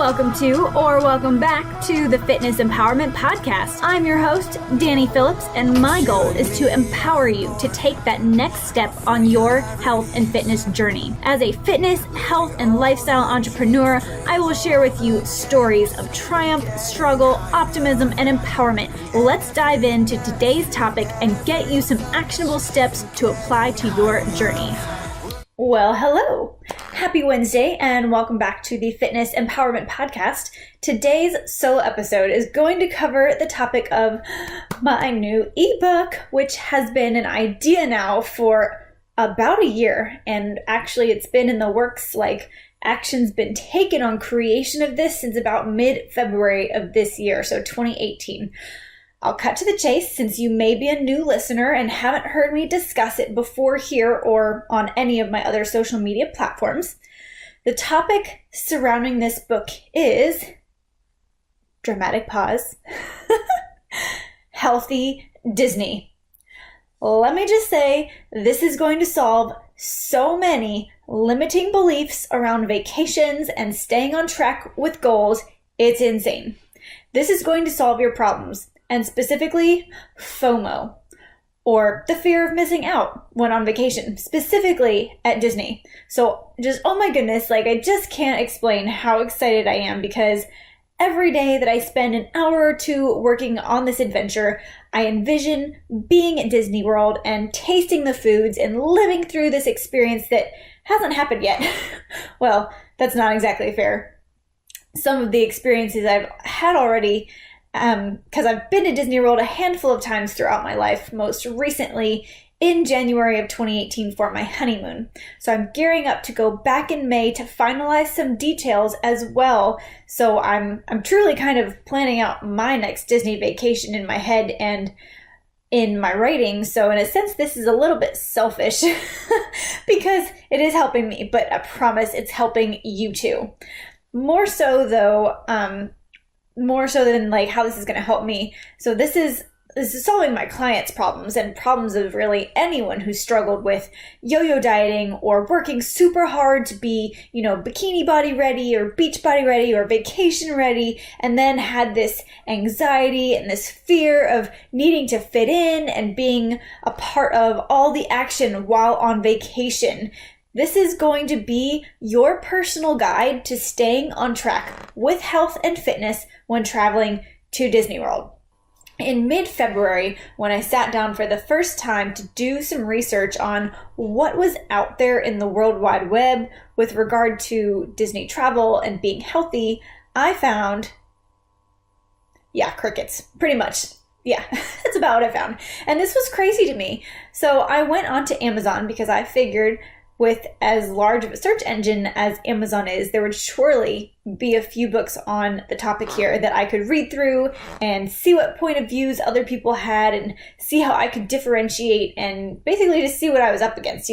Welcome to, or welcome back to the Fitness Empowerment Podcast. I'm your host, Danye Phillips, and my goal is to empower you to take that next step on your health and fitness journey. As a fitness, health, and lifestyle entrepreneur, I will share with you stories of triumph, struggle, optimism, and empowerment. Let's dive into today's topic and get you some actionable steps to apply to your journey. Well, hello. Happy Wednesday and welcome back to the Fitness Empowerment Podcast. Today's solo episode is going to cover the topic of my new ebook, which has been an idea now for about a year. And actually it's been in the works, like action's been taken on creation of this since about mid-February of this year, so 2018. I'll cut to the chase since you may be a new listener and haven't heard me discuss it before here or on any of my other social media platforms. The topic surrounding this book is, dramatic pause, healthy Disney. Let me just say, this is going to solve so many limiting beliefs around vacations and staying on track with goals. It's insane. This is going to solve your problems. And specifically, FOMO, or the fear of missing out when on vacation, specifically at Disney. So just, oh my goodness, like I just can't explain how excited I am because every day that I spend an hour or two working on this adventure, I envision being at Disney World and tasting the foods and living through this experience that hasn't happened yet. Well, that's not exactly fair. Some of the experiences I've had already, because I've been to Disney World a handful of times throughout my life, most recently in January of 2018 for my honeymoon. So I'm gearing up to go back in May to finalize some details as well. So I'm truly kind of planning out my next Disney vacation in my head and in my writing. So in a sense, this is a little bit selfish because it is helping me, but I promise it's helping you too. More so though, more so than like how this is going to help me. So this is solving my clients' problems and problems of really anyone who's struggled with yo-yo dieting or working super hard to be, bikini body ready or beach body ready or vacation ready, and then had this anxiety and this fear of needing to fit in and being a part of all the action while on vacation. This is going to be your personal guide to staying on track with health and fitness when traveling to Disney World. In mid-February, when I sat down for the first time to do some research on what was out there in the World Wide Web with regard to Disney travel and being healthy, I found, crickets, pretty much. Yeah, that's about what I found. And this was crazy to me. So I went onto Amazon because I figured with as large of a search engine as Amazon is, there would surely be a few books on the topic here that I could read through and see what point of views other people had and see how I could differentiate and basically just see what I was up against,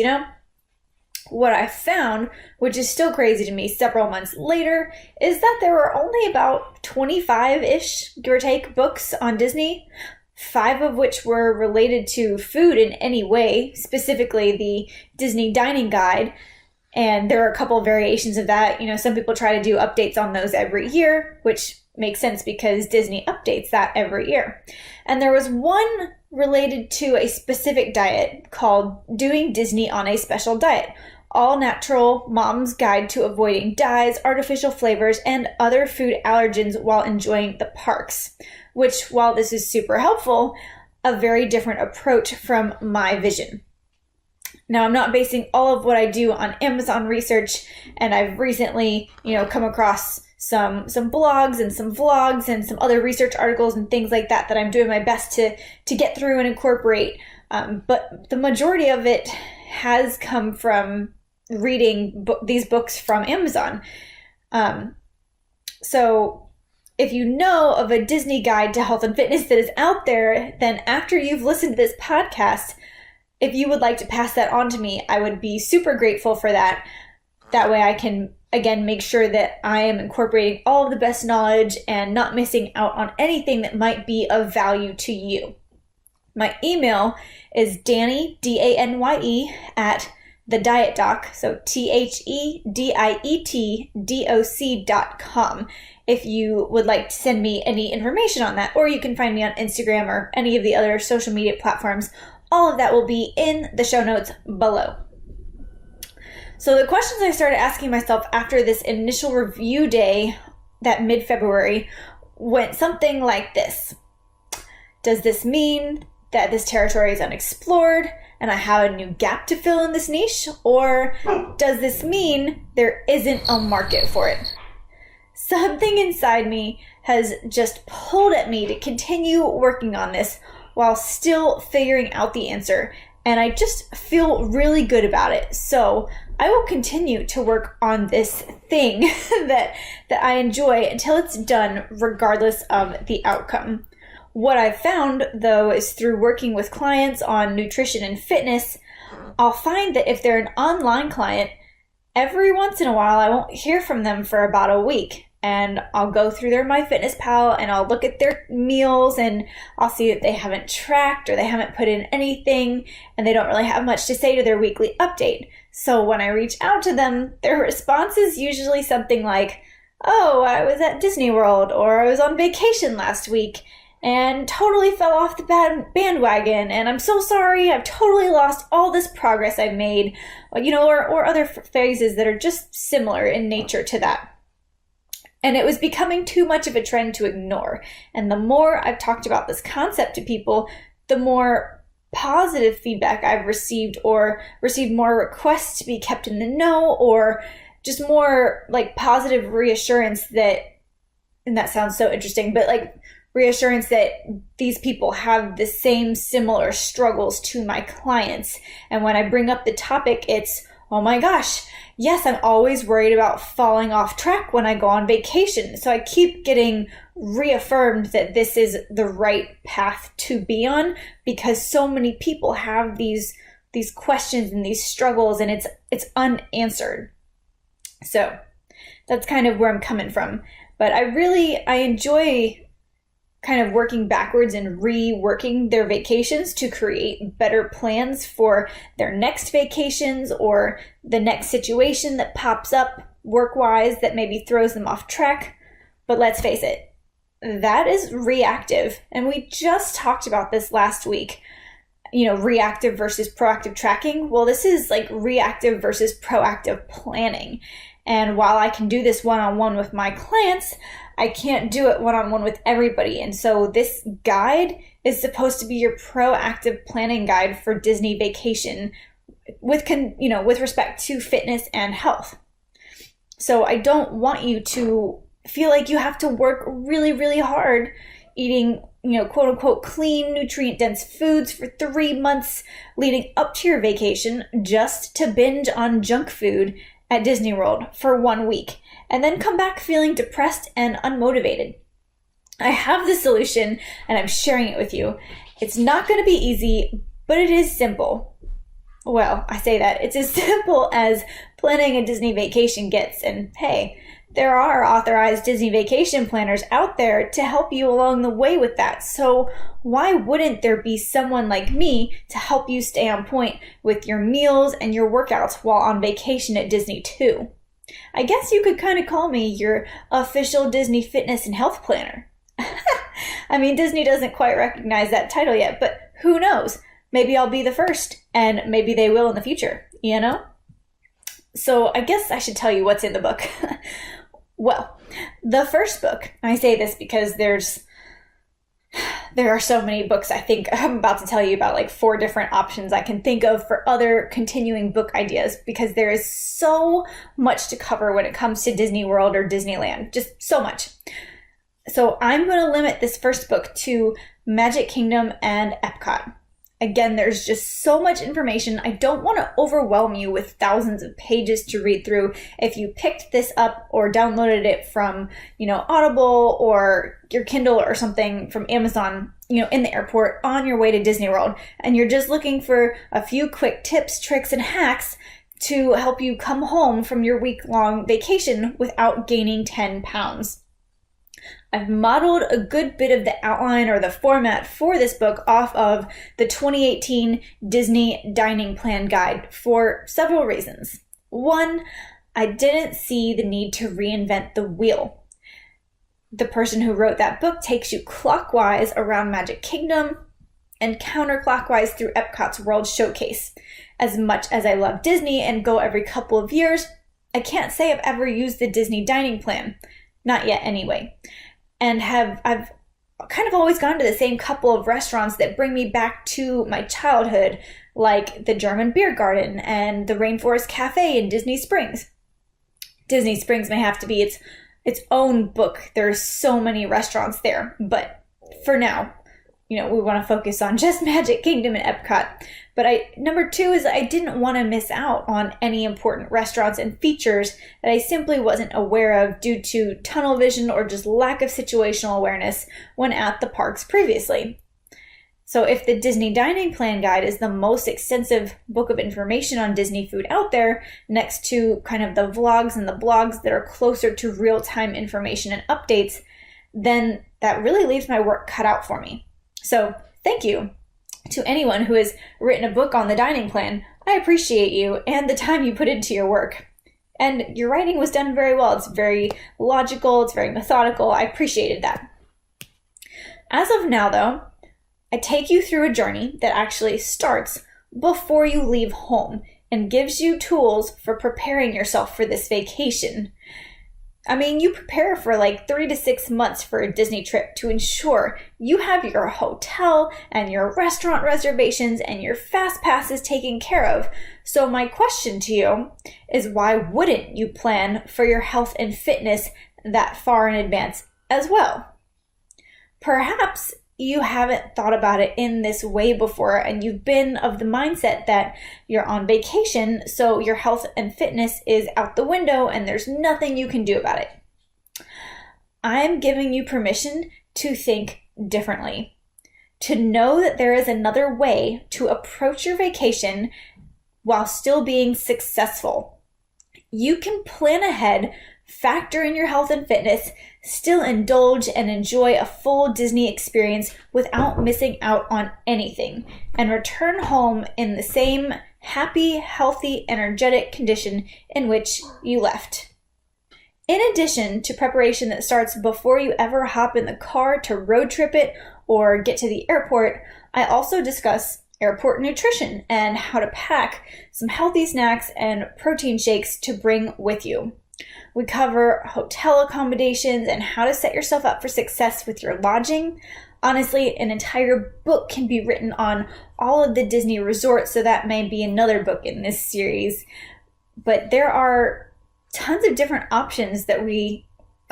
What I found, which is still crazy to me several months later, is that there were only about 25-ish, give or take, books on Disney. 5 of which were related to food in any way, specifically the Disney Dining Guide. And there are a couple of variations of that. Some people try to do updates on those every year, which makes sense because Disney updates that every year. And there was one related to a specific diet called Doing Disney on a Special Diet. All natural mom's guide to avoiding dyes, artificial flavors, and other food allergens while enjoying the parks. Which, while this is super helpful, a very different approach from my vision. Now, I'm not basing all of what I do on Amazon research, and I've recently, come across some blogs and some vlogs and some other research articles and things like that I'm doing my best to get through and incorporate. But the majority of it has come from reading these books from Amazon. So if you know of a Disney guide to health and fitness that is out there, then after you've listened to this podcast, if you would like to pass that on to me, I would be super grateful for that. That way I can, again, make sure that I am incorporating all of the best knowledge and not missing out on anything that might be of value to you. My email is Danye, Danye, The Diet Doc, so THEDIETDOC.com, if you would like to send me any information on that, or you can find me on Instagram or any of the other social media platforms. All of that will be in the show notes below. So the questions I started asking myself after this initial review day, that mid-February, went something like this. Does this mean that this territory is unexplored and I have a new gap to fill in this niche? Or does this mean there isn't a market for it? Something inside me has just pulled at me to continue working on this while still figuring out the answer. And I just feel really good about it. So I will continue to work on this thing that I enjoy until it's done, regardless of the outcome. What I've found, though, is through working with clients on nutrition and fitness, I'll find that if they're an online client, every once in a while I won't hear from them for about a week. And I'll go through their MyFitnessPal and I'll look at their meals and I'll see that they haven't tracked or they haven't put in anything and they don't really have much to say to their weekly update. So when I reach out to them, their response is usually something like, "Oh, I was at Disney World," or "I was on vacation last week and totally fell off the bandwagon, and I'm so sorry, I've totally lost all this progress I've made," or other phrases that are just similar in nature to that. And it was becoming too much of a trend to ignore. And the more I've talked about this concept to people, the more positive feedback I've received, or received more requests to be kept in the know, or just more like positive reassurance that, and that sounds so interesting, but like reassurance that these people have the same similar struggles to my clients. And when I bring up the topic, it's, "Oh my gosh, yes, I'm always worried about falling off track when I go on vacation." So I keep getting reaffirmed that this is the right path to be on, because so many people have these questions and these struggles, and it's unanswered. So that's kind of where I'm coming from. But I enjoy kind of working backwards and reworking their vacations to create better plans for their next vacations or the next situation that pops up work-wise that maybe throws them off track. But let's face it, that is reactive. And we just talked about this last week, reactive versus proactive tracking. Well, this is like reactive versus proactive planning. And while I can do this one-on-one with my clients, I can't do it one-on-one with everybody. And so this guide is supposed to be your proactive planning guide for Disney vacation with respect to fitness and health. So I don't want you to feel like you have to work really, really hard eating, quote unquote, clean, nutrient dense foods for 3 months leading up to your vacation just to binge on junk food at Disney World for 1 week and then come back feeling depressed and unmotivated. I have the solution and I'm sharing it with you. It's not going to be easy, but it is simple. Well, I say that. It's as simple as planning a Disney vacation gets. And hey, there are authorized Disney vacation planners out there to help you along the way with that. So why wouldn't there be someone like me to help you stay on point with your meals and your workouts while on vacation at Disney too? I guess you could kind of call me your official Disney fitness and health planner. I mean, Disney doesn't quite recognize that title yet, but who knows? Maybe I'll be the first, and maybe they will in the future, So I guess I should tell you what's in the book. Well, the first book, I say this because there are so many books. I think I'm about to tell you about like 4 different options I can think of for other continuing book ideas, because there is so much to cover when it comes to Disney World or Disneyland, just so much. So I'm going to limit this first book to Magic Kingdom and Epcot. Again, there's just so much information. I don't want to overwhelm you with thousands of pages to read through. If you picked this up or downloaded it from, Audible or your Kindle or something from Amazon, in the airport on your way to Disney World, and you're just looking for a few quick tips, tricks, and hacks to help you come home from your week-long vacation without gaining 10 pounds. I've modeled a good bit of the outline or the format for this book off of the 2018 Disney Dining Plan Guide for several reasons. One, I didn't see the need to reinvent the wheel. The person who wrote that book takes you clockwise around Magic Kingdom and counterclockwise through Epcot's World Showcase. As much as I love Disney and go every couple of years, I can't say I've ever used the Disney dining plan. Not yet anyway. And I've kind of always gone to the same couple of restaurants that bring me back to my childhood, like the German Beer Garden and the Rainforest Cafe in Disney Springs. Disney Springs may have to be its own book. There's so many restaurants there, but for now, we want to focus on just Magic Kingdom and Epcot. But number two is I didn't want to miss out on any important restaurants and features that I simply wasn't aware of due to tunnel vision or just lack of situational awareness when at the parks previously. So if the Disney Dining Plan Guide is the most extensive book of information on Disney food out there, next to kind of the vlogs and the blogs that are closer to real-time information and updates, then that really leaves my work cut out for me. So thank you to anyone who has written a book on the dining plan. I appreciate you and the time you put into your work. And your writing was done very well. It's very logical. It's very methodical. I appreciated that. As of now, though, I take you through a journey that actually starts before you leave home and gives you tools for preparing yourself for this vacation. You prepare for like 3 to 6 months for a Disney trip to ensure you have your hotel and your restaurant reservations and your fast passes taken care of. So my question to you is, why wouldn't you plan for your health and fitness that far in advance as well? Perhaps you haven't thought about it in this way before, and you've been of the mindset that you're on vacation, so your health and fitness is out the window and there's nothing you can do about it. I'm giving you permission to think differently, to know that there is another way to approach your vacation while still being successful. You can plan ahead, factor in your health and fitness, still indulge and enjoy a full Disney experience without missing out on anything, and return home in the same happy, healthy, energetic condition in which you left. In addition to preparation that starts before you ever hop in the car to road trip it or get to the airport, I also discuss airport nutrition and how to pack some healthy snacks and protein shakes to bring with you. We cover hotel accommodations and how to set yourself up for success with your lodging. Honestly, an entire book can be written on all of the Disney resorts, so that may be another book in this series. But there are tons of different options that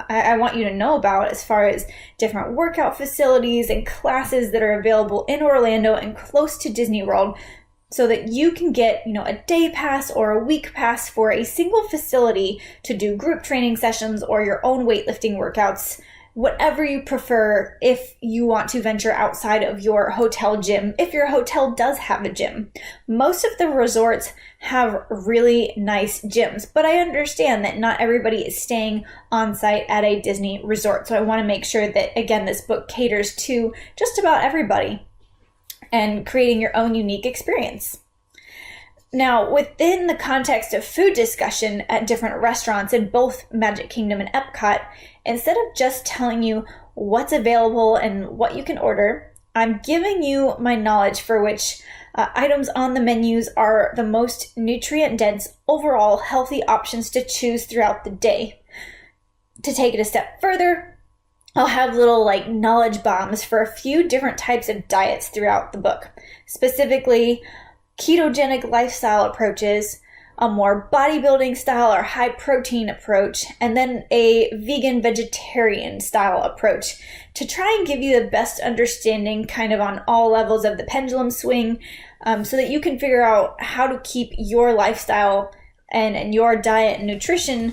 I want you to know about, as far as different workout facilities and classes that are available in Orlando and close to Disney World, so that you can get, a day pass or a week pass for a single facility to do group training sessions or your own weightlifting workouts, whatever you prefer, if you want to venture outside of your hotel gym, if your hotel does have a gym. Most of the resorts have really nice gyms, but I understand that not everybody is staying on site at a Disney resort. So I want to make sure that, again, this book caters to just about everybody and creating your own unique experience. Now, within the context of food discussion at different restaurants in both Magic Kingdom and Epcot, instead of just telling you what's available and what you can order, I'm giving you my knowledge for which items on the menus are the most nutrient-dense, overall healthy options to choose throughout the day. To take it a step further, I'll have little knowledge bombs for a few different types of diets throughout the book, specifically ketogenic lifestyle approaches, a more bodybuilding style or high protein approach, and then a vegan vegetarian style approach to try and give you the best understanding kind of on all levels of the pendulum swing, so that you can figure out how to keep your lifestyle and your diet and nutrition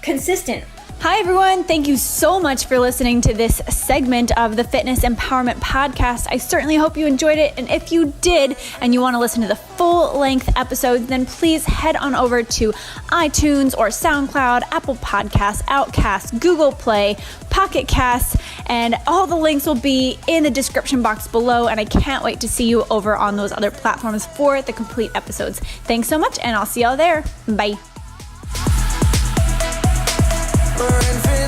consistent Hi, everyone. Thank you so much for listening to this segment of the Fitness Empowerment Podcast. I certainly hope you enjoyed it. And if you did and you want to listen to the full-length episodes, then please head on over to iTunes or SoundCloud, Apple Podcasts, Outcast, Google Play, Pocket Casts, and all the links will be in the description box below. And I can't wait to see you over on those other platforms for the complete episodes. Thanks so much, and I'll see y'all there. Bye. We're infinite.